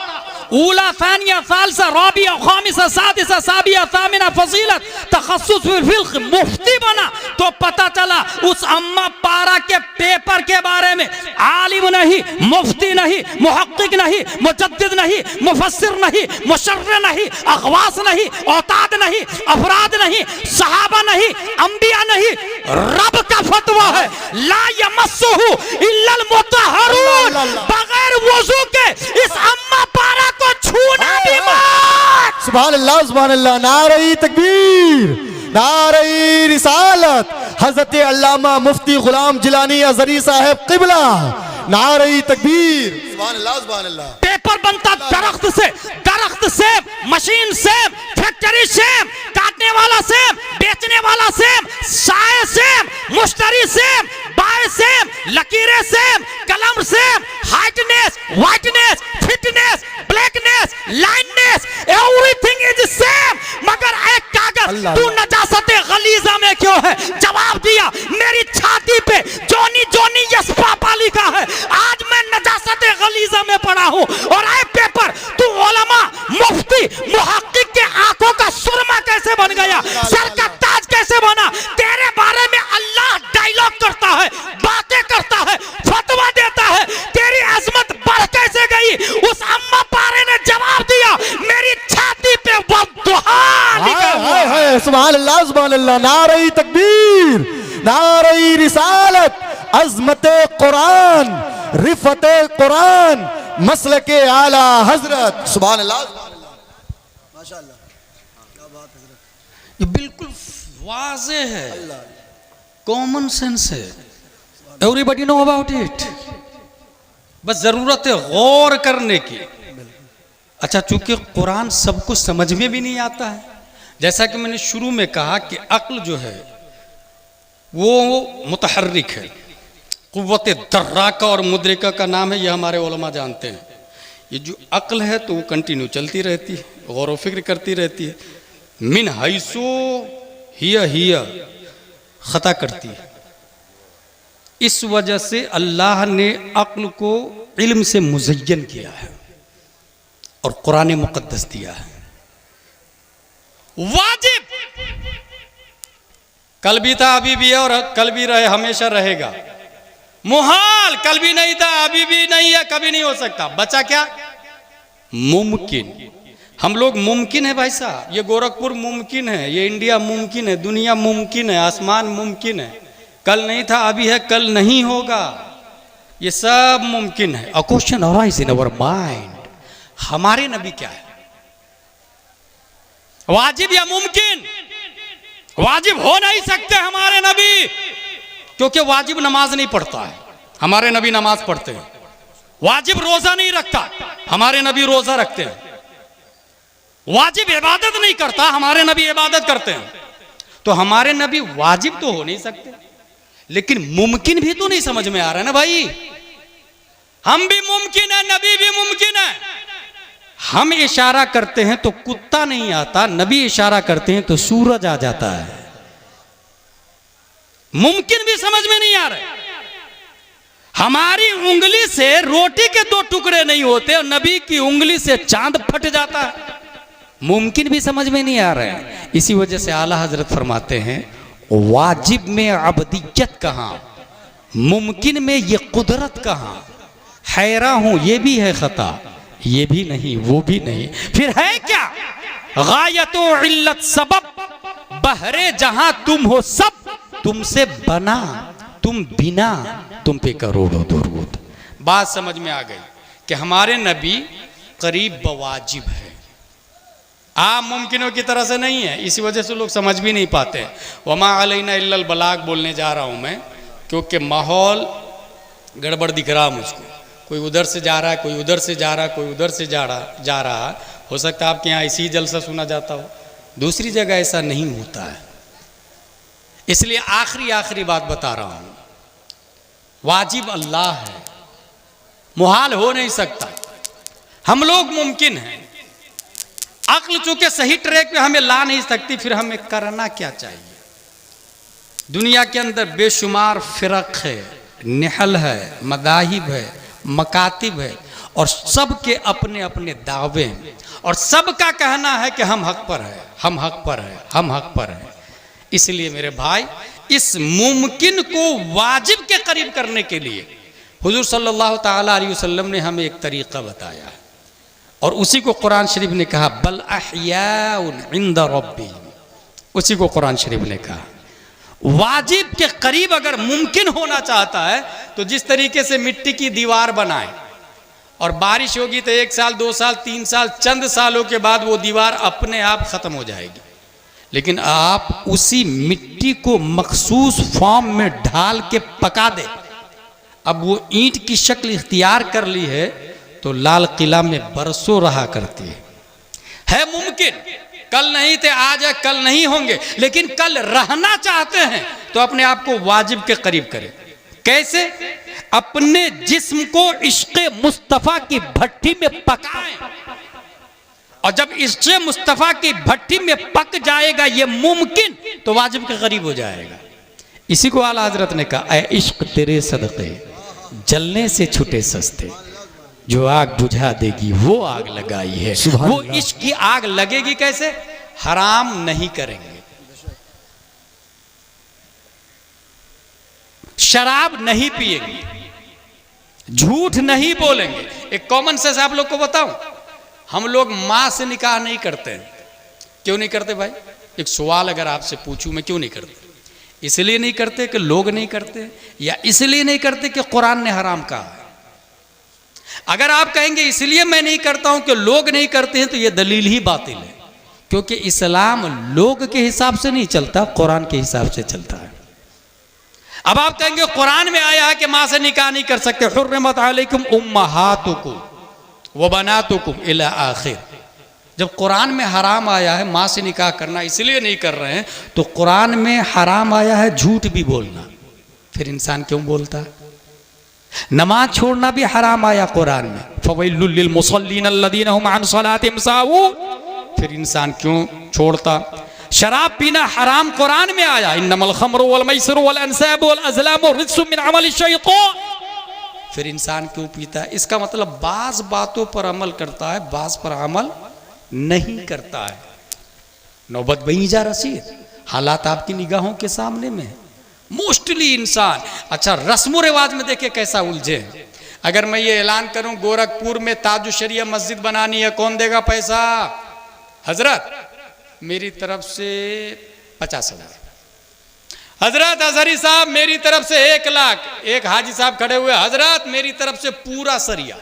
ऊला, सानिया, सालसा, राबिया, खामिसा, सादिसा, साबिया, सामिना, फजीलत, तखस्सुस फिल फिल्क, मुफ्ती बना तो पता चला उस अम्मा पारा के पेपर के बारे में आलिम नहीं, मुफ्ती नहीं, मुहक्किक नहीं, मुजद्दिद नहीं, मुफस्सिर नहीं, मुशर्रिह नहीं, अखवास नहीं, औताद नहीं, अफराद नहीं, सहाबा नहीं, अंबिया नहीं, रब का फतवा है, ला यमस्सुहु इल्लल मुतहहरून। बगैर वुजू के इस अम्मा पारा को छूना भी मत। सुभान अल्लाह, सुभान अल्लाह। नारे तकबीर, नारे रिसालत, हजरत अल्लामा मुफ्ती गुलाम जिलानी अजहरी साहब क़िबला, नारे तकबीर, सुभान अल्लाह, सुभान अल्लाह। पेपर बनता दरख्त से, दरख्त same, machine same, factory same, काटने वाला सेम, बेचने वाला सेम, साए सेम, मुश्तरी सेम, बाय सेम, लकीरें सेम, कलम same, heightness, whiteness, fitness, blackness, lineness, everything is same. मगर एक कागज तू नजासते गलीजा में क्यों है? जवाब दिया, मेरी छाती पे जोनी जोनी यस पापा लिखा है। आज मैं नजासते गलीजा में पढ़ा हूं और आए पेपर तू उलमा, मुफ्ती, मुहक्किक के आंखों का सुरमा कैसे बन गया, सर का ताज कैसे बना? तेरे बारे में अल्लाह डायलॉग करता है, बातें करता है, फतवा देता है, तेरी अजमत बढ़ कैसे गई? उस अम्मा पारे ने जवाब दिया, मेरी छाती पे बद्दुआ लिखा हुआ है। सुभान अल्लाह, सुभान अल्लाह। नारे तकबीर, नारे रिसालत, अज़मत कुरान, रिफत कुरान, मसलके आला हजरत, सुभान अल्लाह, माशाअल्लाह। क्या बात है। ये बिल्कुल वाज़े है, कॉमन सेंस है, एवरीबॉडी नो अबाउट इट। बस जरूरत है गौर करने की। अच्छा, चूंकि कुरान सबको समझ में भी नहीं आता है, जैसा कि मैंने शुरू में कहा कि अक्ल जो है वो मुतहर्रिक है। कुव्वत दर्राका और मुद्रिका का नाम है, ये हमारे उलमा जानते हैं। ये जो अक्ल है तो वो कंटिन्यू चलती रहती है, गौर व फिक्र करती रहती है, मिन हैसो हिया खता करती है। इस वजह से अल्लाह ने अक्ल को इल्म से मुज़य्यन किया है। और कुरान मुकद्दस दिया है। वाजिब कल भी था, अभी भी है और कल भी रहे, हमेशा रहेगा। मुहाल कल भी नहीं था, अभी भी नहीं है, कभी नहीं हो सकता। बचा क्या? मुमकिन। हम लोग मुमकिन है भाई साहब, ये गोरखपुर मुमकिन है, ये इंडिया मुमकिन है, दुनिया मुमकिन है, आसमान मुमकिन है। कल नहीं था, अभी है, कल नहीं होगा, ये सब मुमकिन है। A question arise in our mind, हमारे नबी क्या है? वाजिब या मुमकिन? वाजिब हो नहीं सकते हमारे नबी, क्योंकि वाजिब नमाज नहीं पढ़ता है, हमारे नबी नमाज पढ़ते हैं। वाजिब रोजा नहीं रखता, हमारे नबी रोजा रखते हैं। वाजिब इबादत नहीं करता, हमारे नबी इबादत करते हैं। तो हमारे नबी वाजिब तो हो नहीं सकते, लेकिन मुमकिन भी तो नहीं समझ में आ रहा है ना भाई। हम भी मुमकिन है, नबी भी मुमकिन है। हम इशारा करते हैं तो कुत्ता नहीं आता, नबी इशारा करते हैं तो सूरज आ जाता है। मुमकिन भी समझ में नहीं आ रहा है। हमारी उंगली से रोटी के 2 टुकड़े नहीं होते और नबी की उंगली से चांद फट जाता है। मुमकिन भी समझ में नहीं आ रहा है। इसी वजह से आला हजरत फरमाते हैं, वाजिब में अबदियत कहां, मुमकिन में ये कुदरत कहां। हैरा हूं, ये भी है खता, ये भी नहीं, वो भी नहीं, फिर है क्या? गायत व इल्लत सबब, बहरे जहां तुम हो सब, तुमसे बना, तुम बिना, तुम पे करोड़ों दुरूद। बात समझ में आ गई कि हमारे नबी करीब बवाजिब है, आम मुमकिनों की तरह से नहीं है। इसी वजह से लोग समझ भी नहीं पाते। वमा अलैना इल्लल बलाग बोलने जा रहा हूं मैं, क्योंकि माहौल गड़बड़ दिख रहा मुझको। कोई उधर से जा रहा है, कोई उधर से जा रहा है, कोई उधर से जा रहा। हो सकता है आपके यहाँ इसी जलसा सुना जाता हो, दूसरी जगह ऐसा नहीं होता है। इसलिए आखिरी बात बता रहा हूं, वाजिब अल्लाह है, मुहाल हो नहीं सकता। हम लोग मुमकिन हैं। अक्ल चूंकि सही ट्रैक पे हमें ला नहीं सकती, फिर हमें करना क्या चाहिए? दुनिया के अंदर बेशुमार फिरक है, निहल है, मदाहिब है, मकातिब है, और सबके अपने अपने दावे हैं, और सबका कहना है कि हम हक पर है, हम हक पर है, हम हक पर है। इसलिए मेरे भाई, इस मुमकिन को वाजिब के करीब करने के लिए हुजूर सल्लल्लाहु ताला अलैहि वसल्लम ने हमें एक तरीका बताया, और उसी को कुरान शरीफ ने कहा, बल अहयाउन इंद रब्बिहिम, उसी को कुरान शरीफ ने कहा। वाजिब के करीब अगर मुमकिन होना चाहता है तो जिस तरीके से मिट्टी की दीवार बनाए, और बारिश होगी तो 1 साल 2 साल 3 साल, चंद सालों के बाद वो दीवार अपने आप खत्म हो जाएगी। लेकिन आप उसी मिट्टी को मखसूस फॉर्म में ढाल के पका दे, अब वो ईंट की शक्ल इख्तियार कर ली है, तो लाल किला में बरसों रहा करती है मुमकिन। कल नहीं थे, आज है, कल नहीं होंगे, लेकिन कल रहना चाहते हैं तो अपने आप को वाजिब के करीब करें। कैसे? अपने जिस्म को इश्क़े मुस्तफ़ा की भट्टी में पकाएं, और जब इश्क़े मुस्तफ़ा की भट्टी में पक जाएगा ये मुमकिन, तो वाजिब के करीब हो जाएगा। इसी को आला हजरत ने कहा, ऐ इश्क तेरे सदक़े जलने से छूटे सस्ते, जो आग बुझा देगी वो आग लगाई है। वो इश्क की आग लगेगी कैसे? हराम नहीं करेंगे, शराब नहीं पिएंगे, झूठ नहीं बोलेंगे। एक कॉमन सेंस आप लोग को बताऊं, हम लोग मां से निकाह नहीं करते हैं। क्यों नहीं करते भाई? एक सवाल अगर आपसे पूछूं मैं, क्यों नहीं करते? इसलिए नहीं करते कि लोग नहीं करते, या इसलिए नहीं करते कि कुरान ने हराम कहा है। अगर आप कहेंगे इसलिए मैं नहीं करता हूं कि लोग नहीं करते हैं, तो यह दलील ही बातिल है, क्योंकि इस्लाम लोग के हिसाब से नहीं चलता, कुरान के हिसाब से चलता है। अब आप कहेंगे कुरान में आया है कि मां से निकाह नहीं कर सकते, हुर्रिमत अलैकुम उम्महातुकुम व बनातुकुम इला आखिर। जब कुरान में हराम आया है मां से निकाह करना, इसलिए नहीं कर रहे हैं, तो कुरान में हराम आया है झूठ भी बोलना, फिर इंसान क्यों बोलता है? नमाज छोड़ना भी हराम आया कुरान में, फवैलुल लिल मुसल्लीन अल्लज़ीना हुम अन सलातिहिम साहून, फिर इंसान क्यों छोड़ता? शराब पीना हराम कुरान में आया, इन्नमल खम्रु वल मैसिरु वल अंसाबु वल अज़लामु रिज्सुम मिन अमलि शैतान, फिर इंसान क्यों पीता है? इसका मतलब बाज बातों पर अमल करता है, बाज पर अमल नहीं करता है। नौबत वहीं जा रसीद, हालात आपकी निगाहों के सामने में है। मोस्टली इंसान, अच्छा रस्मो रिवाज में देखे कैसा उलझे। अगर मैं ये ऐलान करूं गोरखपुर में ताजुशरिया मस्जिद बनानी है, कौन देगा पैसा? हजरत मेरी तरफ से 50,000, हजरत अजहरी साहब मेरी तरफ से 1 लाख, एक हाजी साहब खड़े हुए, हजरत मेरी तरफ से पूरा सरिया।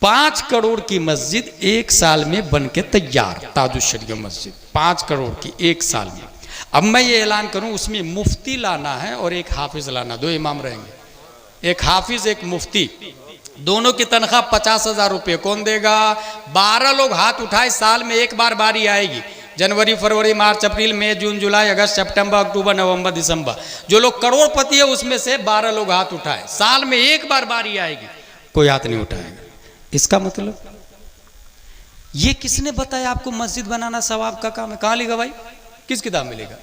5 करोड़ की मस्जिद 1 साल में बन के तैयार, ताजुशरिया मस्जिद 5 करोड़ की 1 साल में। अब मैं ये ऐलान करूं उसमें मुफ्ती लाना है और एक हाफिज लाना, 2 इमाम रहेंगे, एक हाफिज एक मुफ्ती, दोनों की तनख्वाह 50,000 रुपये। कौन देगा? 12 लोग हाथ उठाए, साल में 1 बार बारी आएगी, जनवरी फरवरी मार्च अप्रैल मई जून जुलाई अगस्त सितंबर अक्टूबर नवंबर दिसंबर। जो लोग करोड़पति है उसमें से 12 लोग हाथ उठाए, साल में 1 बार बारी आएगी, कोई हाथ नहीं उठाएगा। इसका मतलब ये किसने बताया आपको मस्जिद बनाना सवाब का काम है? कहां लिखा भाई? किस किताब में लिखा?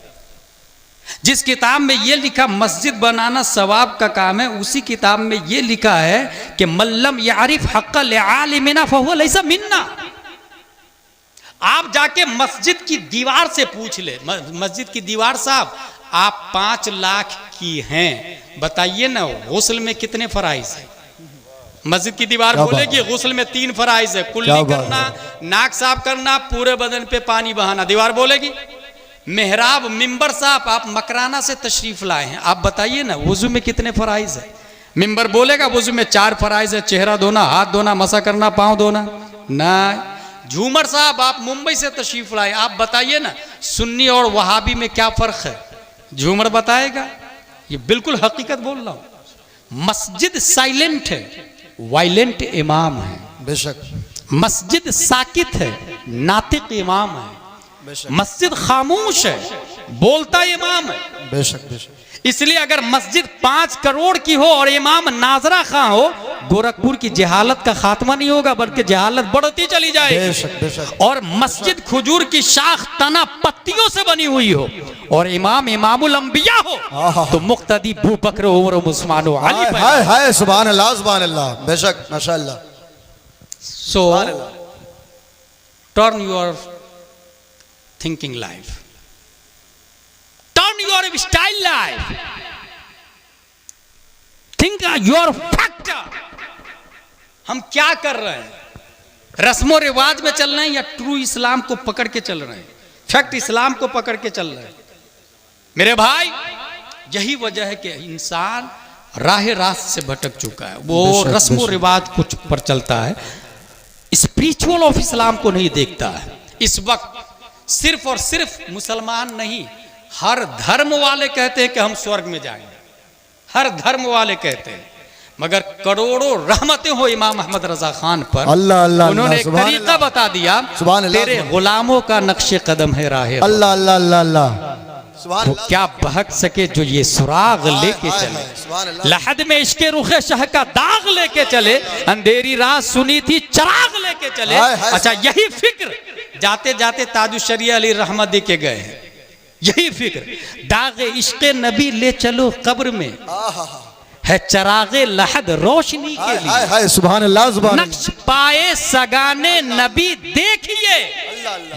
जिस किताब में ये लिखा मस्जिद बनाना सवाब का काम है, उसी किताब में ये लिखा है कि मल्लम यारिफ हक़्क़ल आलिमिना फहुवा लैसा मिन्ना। आप जाके मस्जिद की दीवार से पूछ ले, मस्जिद की दीवार साहब आप 5 लाख की हैं, बताइए ना गुस्ल में कितने फराइज है? मस्जिद की दीवार बोलेगी गुस्ल में 3 फराइज है, कुल्ली करना, नाक साफ करना, पूरे बदन पे पानी बहाना। दीवार बोलेगी मेहराब मिंबर साहब आप मकराना से तशरीफ लाए हैं, आप बताइए ना वुजू में कितने फराइज है? मिंबर बोलेगा वुजू में 4 फराइज है, चेहरा धोना, हाथ धोना, मसा करना, पाँव धोना ना। झूमर साहब आप मुंबई से तशरीफ लाए, आप बताइए ना सुन्नी और वहाबी में क्या फर्क है? झूमर बताएगा। ये बिल्कुल हकीकत बोल रहा हूं। मस्जिद साइलेंट है, वायलेंट इमाम है। बेशक। मस्जिद साकित है, नातिक इमाम है। मस्जिद खामोश है, बोलता इमाम है। बेशक बेशक। इसलिए अगर मस्जिद 5 करोड़ की हो और इमाम नाजरा खां हो, गोरखपुर की जहालत का खात्मा नहीं होगा, बल्कि जहालत बढ़ती चली जाएगी। बेशक बेशक। और मस्जिद खजूर की शाख तना पत्तियों से बनी हुई हो और इमाम इमामुल अंबिया हो, तो मुक्तदी अबू बकर उमर उस्मान अली। हाय हाय सुभान अल्लाह सुभान अल्लाह। बेशक माशाअल्लाह। सो turn your thinking life, turn your style life, think your factor। हम क्या कर रहे हैं? रस्मो रिवाज में चल रहे हैं या ट्रू इस्लाम को पकड़ के चल रहे हैं? फैक्ट इस्लाम को पकड़ के चल रहे हैं मेरे भाई। यही वजह है कि इंसान राह रास्त से भटक चुका है। वो रस्मो रिवाज कुछ पर चलता है, स्पिरिचुअल ऑफ इस्लाम को नहीं देखता है। इस वक्त सिर्फ और सिर्फ मुसलमान नहीं, हर धर्म वाले कहते हैं कि हम स्वर्ग में जाएंगे, हर धर्म वाले कहते हैं, मगर करोड़ों रहमतें हो इमाम अहमद रजा खान पर। अल्लाह अल्लाह। उन्होंने एक तरीका बता दिया, तेरे गुलामों का नक्शे कदम है राह। अल्लाह अल्लाह अल्लाह अल्लाह। तो क्या बहक सके जो ये सुराग लेके चले, लहद में इश्के रुखे शाह का दाग लेके चले, अंधेरी रात सुनी थी चराग लेके चले। अच्छा यही फिक्र जाते जाते ताजुशरिया अली रहमत दे के गए हैं। यही फिक्र दागे इश्के नबी ले चलो कब्र में, है चरागे लहद रोशनी के लिए। हाय सुभान अल्लाह सुभान। नक्श पाए सगाने नबी देखिए,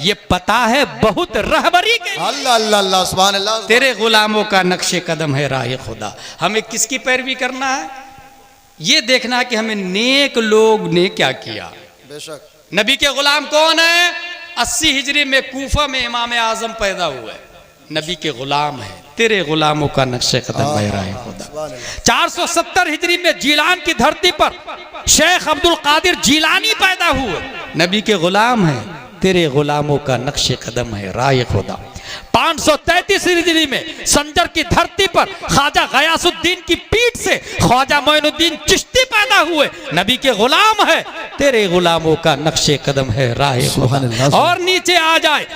ये पता है बहुत रहबरी के। अल्लाह अल्लाह अल्लाह सुभान अल्लाह। तेरे गुलामों का नक्शे कदम है राह खुदा। हमें किसकी पैरवी करना है? ये देखना है कि हमें नेक लोग ने क्या किया। बेशक। नबी के गुलाम कौन है? 80 हिजरी में कूफा में इमाम आजम पैदा हुए, नबी के गुलाम है। तेरे गुलामों का नक्शे कदम है राह खुदा। 470 हिजरी में जीलान की धरती पर शेख अब्दुल कादिर जीलानी पैदा हुए, नबी के गुलाम है। तेरे गुलामों का नक्शे कदम है राह खुदा। 533 हिजरी में संजर की धरती पर ख्वाजा गयासुद्दीन की पीठ से ख्वाजा मोइनुद्दीन चिश्ती पैदा हुए, नबी के गुलाम है। तेरे गुलामों का नक्शे कदम है राह खुदा। और नीचे आ जाए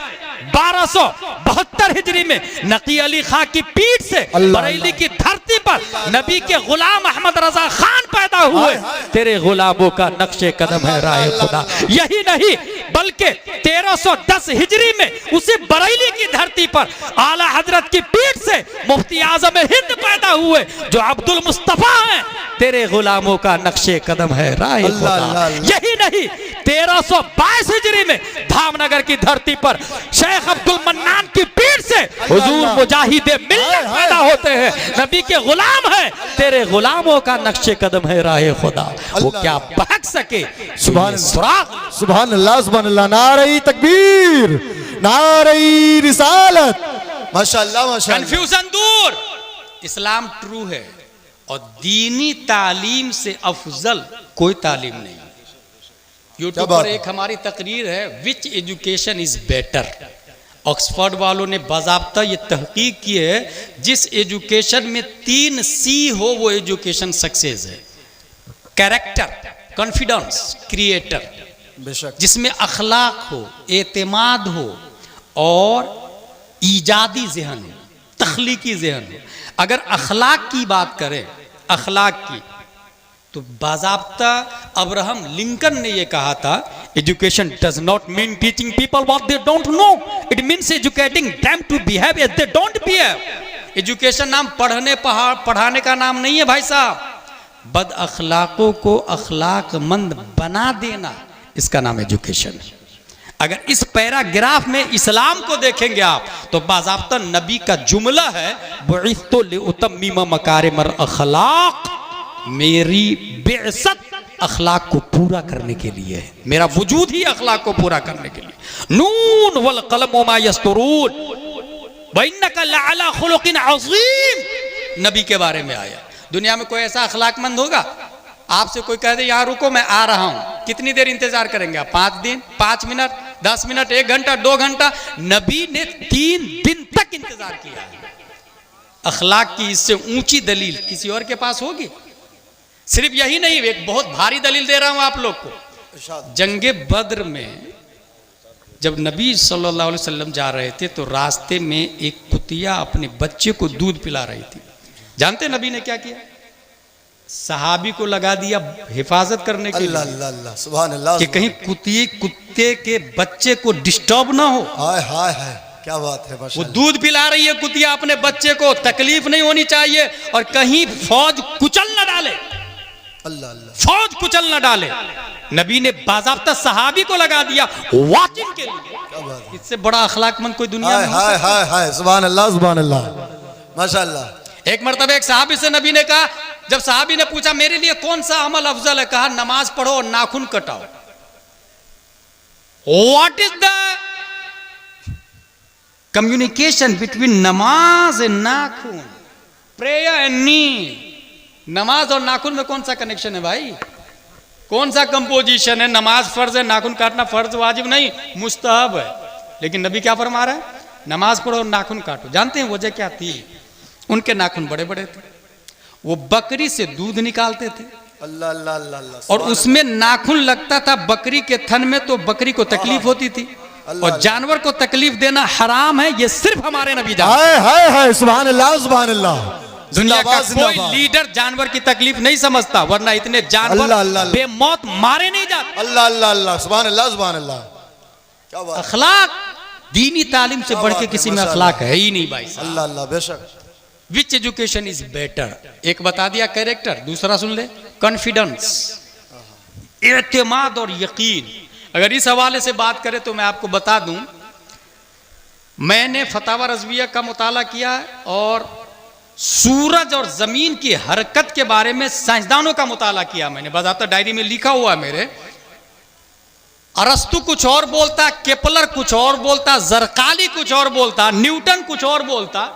1272 हिजरी में नकी अली खां की पीठ से बरेली की धरती पर नबी के गुलाम अहमद रजा खान पैदा हुए। तेरे गुलामों का नक्शे कदम है राह खुदा। यही नहीं बल्कि 1310 हिजरी में उसी बरेली की धरती पर आला हजरत की पीठ से मुफ्ती आजम हिंद पैदा हुए जो अब्दुल मुस्तफा हैं। तेरे गुलामों का नक्शे कदम है राह खुदा। यही नहीं, 1322 हिजरी में धामनगर की धरती पर शेख अब्दुल मन्नान की पीठ से हुजूर मुजाहिदे मिल्लत पैदा होते हैं। नबी के गुलाम है, तेरे गुलामों का नक्शे कदम है राह खुदा। वो क्या बहक सके। सुभान सुराग सुभान अल्लाह सुभान अल्लाह। नारे तकबीर, नारे रिसालत। माशाअल्लाह माशाअल्लाह। कंफ्यूजन दूर। इस्लाम ट्रू है और दीनी तालीम से अफजल कोई तालीम नहीं। यूट्यूब पर एक हमारी तकरीर है, विच एजुकेशन इज बेटर। ऑक्सफोर्ड वालों ने बाज़ाब्ता ये तहकीक की है, जिस एजुकेशन में 3 C हो वो एजुकेशन सक्सेस है। Character, confidence, creator. बेशक। जिसमें अखलाक हो, एतमाद हो और ईजादी जहन हो, तख्लीकी जहन हो। अगर अखलाक की बात करें, अखलाक की, तो बाज़ाब्ता अब्राहम लिंकन ने यह कहा था, education does not mean teaching people what they don't know, it means educating them to behave as they don't behave. Education नाम पढ़ाने का नाम नहीं है भाई साहब। बद अखलाकों को अखलाकमंद बना देना, इसका नाम एजुकेशन है। अगर इस पैराग्राफ में इस्लाम को देखेंगे आप तो बाज़ाब्ता नबी का जुमला है, बुइस्तु लिउतम्मिम मकारिमल अखलाक, मेरी बेइज्जत अखलाक को पूरा करने के लिए है। मेरा वजूद ही अखलाक को पूरा करने के लिए। नून वल कलम वमा यस्तुरून व इन्नका लअला खुलुकिन अज़ीम नबी के बारे में आया। दुनिया में कोई ऐसा अखलाकमंद होगा, आपसे कोई कह दे यहाँ रुको मैं आ रहा हूं, कितनी देर इंतजार करेंगे आप? 5 दिन, 5 मिनट, 10 मिनट, 1 घंटा, 2 घंटा? नबी ने 3 दिन तक इंतजार किया है। अखलाक की इससे ऊंची दलील किसी और के पास होगी? सिर्फ यही नहीं, एक बहुत भारी दलील दे रहा हूं आप लोग को। जंगे बद्र में जब नबी सल्लल्लाहु अलैहि वसल्लम जा रहे थे तो रास्ते में एक कुतिया अपने बच्चे को दूध पिला रही थी। जानते नबी ने क्या किया? सहाबी को लगा दिया हिफाजत करने के लिए। अल्लाह सुभान अल्लाह। कि कहीं कुत्ते के बच्चे को डिस्टर्ब ना हो। हाय हाय हाय, क्या बात है। वो दूध पिला रही है कुतिया अपने बच्चे को, तकलीफ नहीं होनी चाहिए, और कहीं फौज कुचल न डाले। अल्लाह अल्लाह। फौज कुचल न डाले। नबी ने बाज़ाब्ता सहाबी को लगा दिया वाचिंग के लिए। इससे बड़ा अखलाकमंद कोई दुनिया में? हाय हाय हाय, सुभान अल्लाह सुभान अल्लाह, माशाअल्लाह। एक मरतबा एक सहाबी से नबी ने कहा, जब सहाबी ने पूछा मेरे लिए कौन सा अमल अफजल है, कहा नमाज पढ़ो और नाखून कटाओ। What is the communication between नमाज एंड नाखून, प्रेयर एंड नील? नमाज और नाखून में कौन सा कनेक्शन है भाई? कौन सा कंपोजिशन है? नमाज फर्ज है, नाखून काटना फर्ज वाजिब नहीं, मुस्तहब है। लेकिन नबी क्या फरमा रहा है? नमाज पढ़ो और नाखून काटो। जानते हैं वजह क्या थी? उनके नाखून बड़े बड़े थे, वो बकरी से दूध निकालते थे। अल्लाह अल्लाह अल्लाह। और उसमें नाखून लगता था बकरी के थन में, तो बकरी को तकलीफ होती थी। और जानवर को तकलीफ देना हराम है, ये सिर्फ हमारे नबी जानते हैं। हाय हाय, सुभान अल्लाह सुभान अल्लाह। दुनिया का कोई लीडर जानवर की तकलीफ नहीं समझता, वरना इतने जानवर बेमौत मारे नहीं जाते। अल्लाह अल्लाह अल्लाह, सुभान अल्लाह सुभान अल्लाह। क्या बात। अखलाक, दीनी तालीम से बढ़ के किसी में अखलाक है ही नहीं भाई साहब। अल्लाह अल्लाह, बेशक। विच एजुकेशन इज बेटर? एक बता दिया कैरेक्टर, दूसरा सुन ले कॉन्फिडेंस, एतमाद और यकीन। अगर इस हवाले से बात करें तो मैं आपको बता दूं, मैंने फतावा रज़विया का मुताला किया और सूरज और जमीन की हरकत के बारे में साइंसदानों का मुताला किया। मैंने बाज़ाब्ता डायरी में लिखा हुआ मेरे। अरस्तु कुछ और बोलता, केपलर कुछ और बोलता, जरकाली कुछ और बोलता, न्यूटन कुछ और बोलता।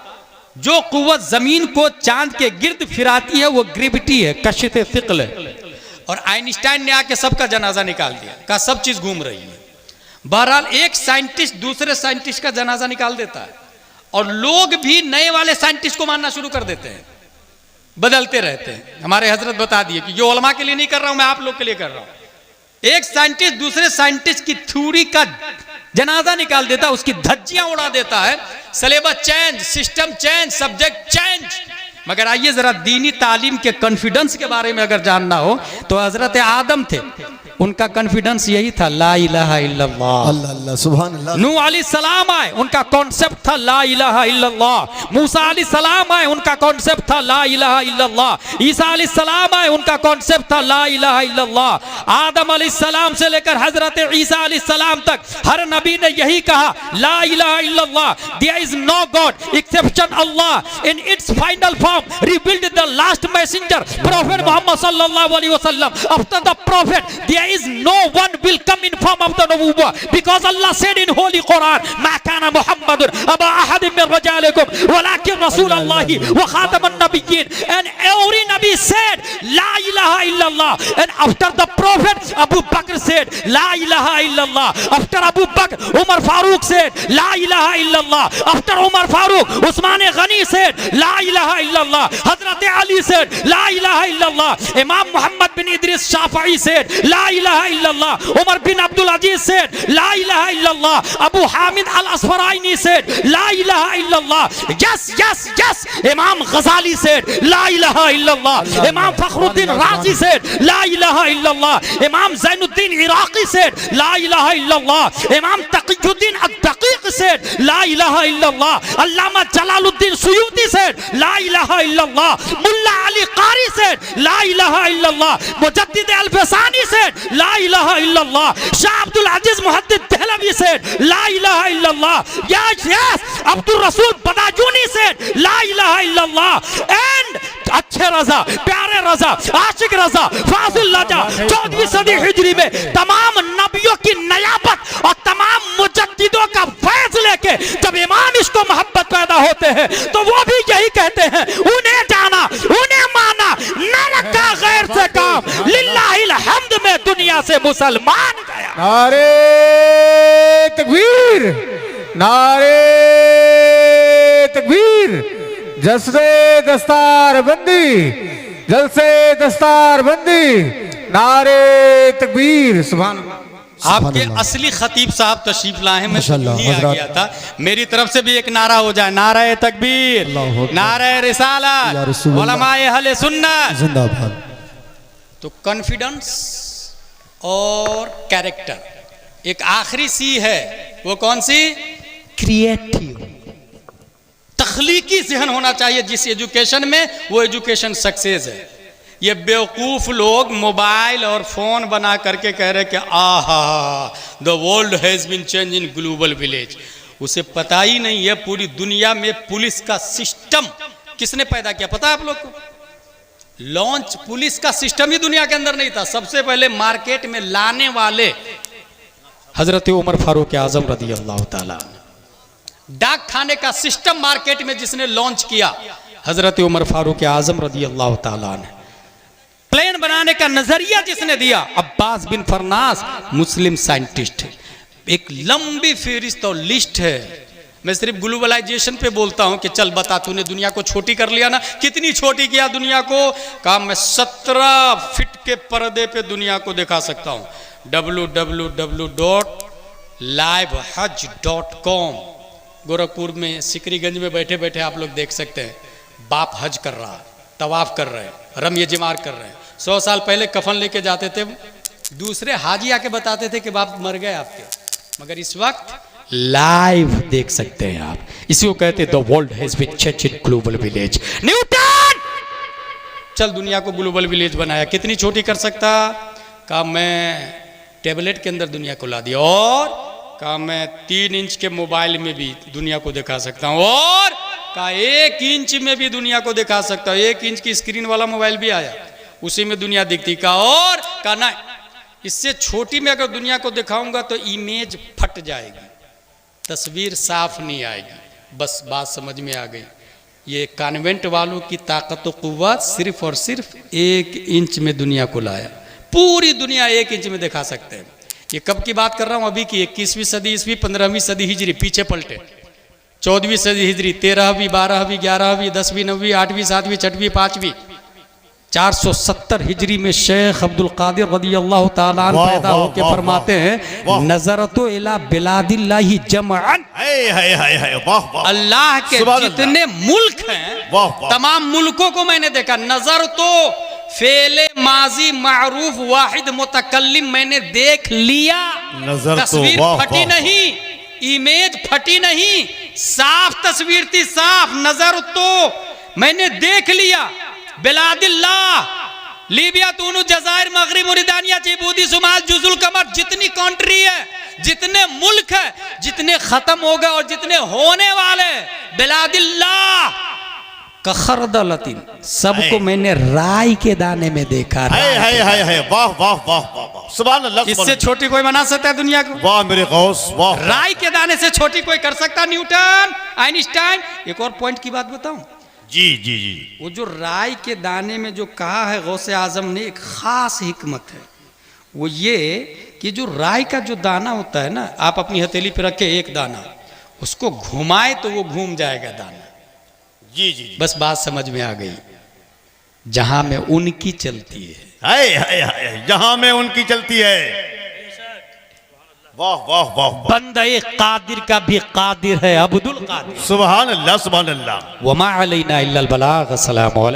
जो कुव्वत जमीन को चांद के गिर्द फिराती है वो ग्रेविटी है, कशिश सिक्ल है। और आइंस्टाइन ने आके सबका जनाजा निकाल दिया, कहा सब चीज घूम रही है। बहरहाल एक साइंटिस्ट दूसरे साइंटिस्ट का जनाजा निकाल देता है, और लोग भी नए वाले साइंटिस्ट को मानना शुरू कर देते हैं, बदलते रहते हैं। हमारे हजरत बता दिए कि ये उलमा के लिए नहीं कर रहा हूं, मैं आप लोग के लिए कर रहा हूं। एक साइंटिस्ट दूसरे साइंटिस्ट की थ्योरी का जनाजा निकाल देता है, उसकी धज्जियां उड़ा देता है। Syllabus change, system change, subject change. मगर आइए जरा दीनी तालीम के कॉन्फिडेंस के बारे में अगर जानना हो तो हजरत आदम थे, उनका कॉन्फिडेंस यही था ला इलाहा इल्लल्लाह। अल्लाह अल्लाह सुभान अल्लाह। नूह अलैहिस्सलाम आए, उनका कॉन्सेप्ट था ला इलाहा इल्लल्लाह। मूसा अलैहिस्सलाम आए, उनका कॉन्सेप्ट था ला इलाहा इल्लल्लाह। ईसा अलैहिस्सलाम आए, उनका कॉन्सेप्ट था ला इलाहा इल्लल्लाह। आदम अलैहिस्सलाम से लेकर हजरत ईसा अलैहिस्सलाम तक हर नबी ने यही कहा ला इलाहा इल्लल्लाह। There is no god exception Allah in its final form revealed the last messenger prophet Muhammad सल्लल्लाहु अलैहि वसल्लम। After the prophet there is no one will come in form of the नबुव्वा because Allah said in holy Quran मा काना मुहम्मदुन अबा अहद मिन रजालिकुम वलाकिन रसूलुल्लाह व खातमुन नबिय्यीन। एंड एवरी नबी सेड ला इलाहा इल्लल्लाह। And after the prophet Abu Bakr said ला इलाहा इल्लल्लाह। After Abu Bakr Umar Farooq said ला इलाहा इल्लल्लाह। After Umar Farooq Usman Ghani said ला इलाहा इल्लल्लाह। हजरत अली सेड ला इलाहा इल्लल्लाह। Imam Muhammad bin Idris Shafi said ला इलाहा इल्लल्लाह। Umar bin Abdul Aziz said ला इलाहा इल्लल्लाह। Abu Hamid al Isfaraini said ला इलाहा इल्लल्लाह। यस यस यस इमाम गजाली सेड ला इलाहा इल्लल्लाह। इमाम फखरुद्दीन राजी सेड ला इलाहा इल्लल्लाह। इमाम ज़ैनुद्दीन इराकी सेड ला इलाहा इल्लल्लाह। इमाम तक़ियुद्दीन अद-दक़ीक़ सेड ला इलाहा इल्लल्लाह। अल्लामा जलालुद्दीन सुयूती सेड ला इलाहा इल्लल्लाह। मुल्ला अली कारी सेड ला इलाहा इल्लल्लाह। मुजद्दिद अल-फसानी सेड ला इलाहा इल्लल्लाह। शाह अब्दुल अजीज मुहद्दिद दहलवी सेड ला इलाहा इल्लल्लाह। यस यस अब्दुल रसूल बदायूनी सेड ला इलाहा इल्लल्लाह। एंड अच्छे रजा, प्यारे रजा, आशिक रजा, फाजिल रजा 14वीं सदी हिजरी में तमाम नबियों की नयाबत और तमाम मुजद्दिदों का फैज लेके जब इमाम इसको मोहब्बत पैदा होते हैं तो वो भी यही कहते हैं उन्हें जाना, उन्हें माना, न रखा गैर से काम, लिल्लाहिल हम्द में दुनिया से मुसलमान गया। नारे तकबीर, नारे तकबीर, जलसे दस्तार बंदी, जलसे दस्तार बंदी, नारे तकबीर। सुभान अल्लाह। आपके असली खतीब साहब तशरीफ लाए हैं, मैं नहीं आ गया था। मेरी तरफ से भी एक नारा हो जाए, नारे तकबीर, नारे रिसालत, उलमाए अहले सुन्नत जिंदाबाद। तो कॉन्फिडेंस और कैरेक्टर, एक आखिरी सी है, वो कौन सी? क्रिएटिव, तख्लीकी जहन होना चाहिए जिस एजुकेशन में, वो एजुकेशन सक्सेस है। ये बेवकूफ लोग मोबाइल और फोन बना करके कह रहे कि आहा the world has been change in global village. उसे पता ही नहीं है पूरी दुनिया में पुलिस का सिस्टम किसने पैदा किया, पता है आप लोग को? लॉन्च पुलिस का सिस्टम ही दुनिया के अंदर नहीं था। सबसे पहले मार्केट में लाने वाले हजरत उमर फारूक आजम रदी अल्लाह ताला। डाक खाने का सिस्टम मार्केट में जिसने लॉन्च किया, हजरत उमर फारूक आजम रदी अल्लाह ताला ने। प्लेन बनाने का नजरिया जिसने दिया, अब्बास बिन फरनास, मुस्लिम साइंटिस्ट। एक लंबी फहरिस्त और लिस्ट है। मैं सिर्फ ग्लोबलाइजेशन पे बोलता हूं कि चल बता, तूने दुनिया को छोटी कर लिया ना। कितनी छोटी किया दुनिया को? कहा मैं 17 फीट के पर्दे पे दुनिया को दिखा सकता हूं। www.livehajj.com। गोरखपुर में सिकरीगंज में बैठे बैठे आप लोग देख सकते हैं, बाप हज कर रहा, तवाफ कर रहे हैं, रम्य जिमार कर रहे हैं। 100 साल पहले कफन लेके जाते थे, दूसरे हाजी आके बताते थे कि बाप मर गए आपके, मगर इस वक्त लाइव देख सकते हैं आप। इसी को कहते हैं the world has been changed in global village. Newton चल दुनिया को ग्लोबल विलेज बनाया, कितनी छोटी कर सकता? कहा मैं टेबलेट के अंदर दुनिया को ला दिया, और कहा मैं 3 इंच के मोबाइल में भी दुनिया को दिखा सकता हूं, और कहा 1 इंच में भी दुनिया को दिखा सकता हूं। 1 इंच की स्क्रीन वाला मोबाइल भी आया, उसी में दुनिया दिखती। कहा और कहा ना, इससे छोटी में अगर दुनिया को दिखाऊंगा तो इमेज फट जाएगी, तस्वीर साफ नहीं आएगी। बस बात समझ में आ गई। ये कॉन्वेंट वालों की ताकत व कुव्वत सिर्फ और सिर्फ 1 इंच में दुनिया को लाया। पूरी दुनिया 1 इंच में दिखा सकते हैं। ये कब की बात कर रहा हूं? अभी की 21वीं सदी ईस्वी, 15वीं सदी हिजरी, पीछे पलटे 14वीं सदी हिजरी, 13वीं, 12वीं, 11वीं, 10वीं, 9वीं, 8वीं, 7वीं, 6वीं, 5वीं, 470 हिजरी में शेख अब्दुल कादिर रदी अल्लाह ताला अन्हु पैदा होके फरमाते हैं नजरतो इला बिलादिल्लाहि जमअन। अल्लाह के जितने मुल्क हैं तमाम मुल्कों को मैंने देखा। नजर तो फेले माजी मारूफ वाहिद मुतकल्लिम मैंने देख लिया। नजर तो तस्वीर वाह, फटी वाह, नहीं, इमेज फटी नहीं, साफ तस्वीर थी, साफ नजर तो मैंने देख लिया। बिलादिल्लाह लीबिया, तूनु, जजायर, मगरिब, मुरिदानिया, जिबूती, सुमाल, जुजुल कमर, जितनी कंट्री है, जितने मुल्क है, जितने खत्म हो गए और जितने होने वाले, बिलादिल्लाह कखरदलतिन, सबको मैंने राई के दाने में देखा। है वाह वाह वाह वाह वाह, सुभान अल्लाह। इससे छोटी कोई बना सकता है दुनिया को? वाह मेरे गौस, वाह। राई के दाने से छोटी कोई कर सकता? Newton, Einstein. एक और पॉइंट की बात बताऊं? जी जी जी। वो जो राई के दाने में जो कहा है गौसे आजम ने, एक खास हिकमत है। वो ये कि जो राई का जो दाना होता है ना, आप अपनी हथेली पे रखे एक दाना, उसको घुमाए तो वो घूम जाएगा दाना। जी जी जी। बस बात समझ में आ गई। जहां में उनकी चलती है, जहां में उनकी चलती है। वाह वाह वाह, बंदे कादिर का भी कादिर है, अब्दुल कादिर। सुभान अल्लाह, सुभान अल्लाह। वमा अलैना इल्लल बलाग। अस्सलामु अलैकुम।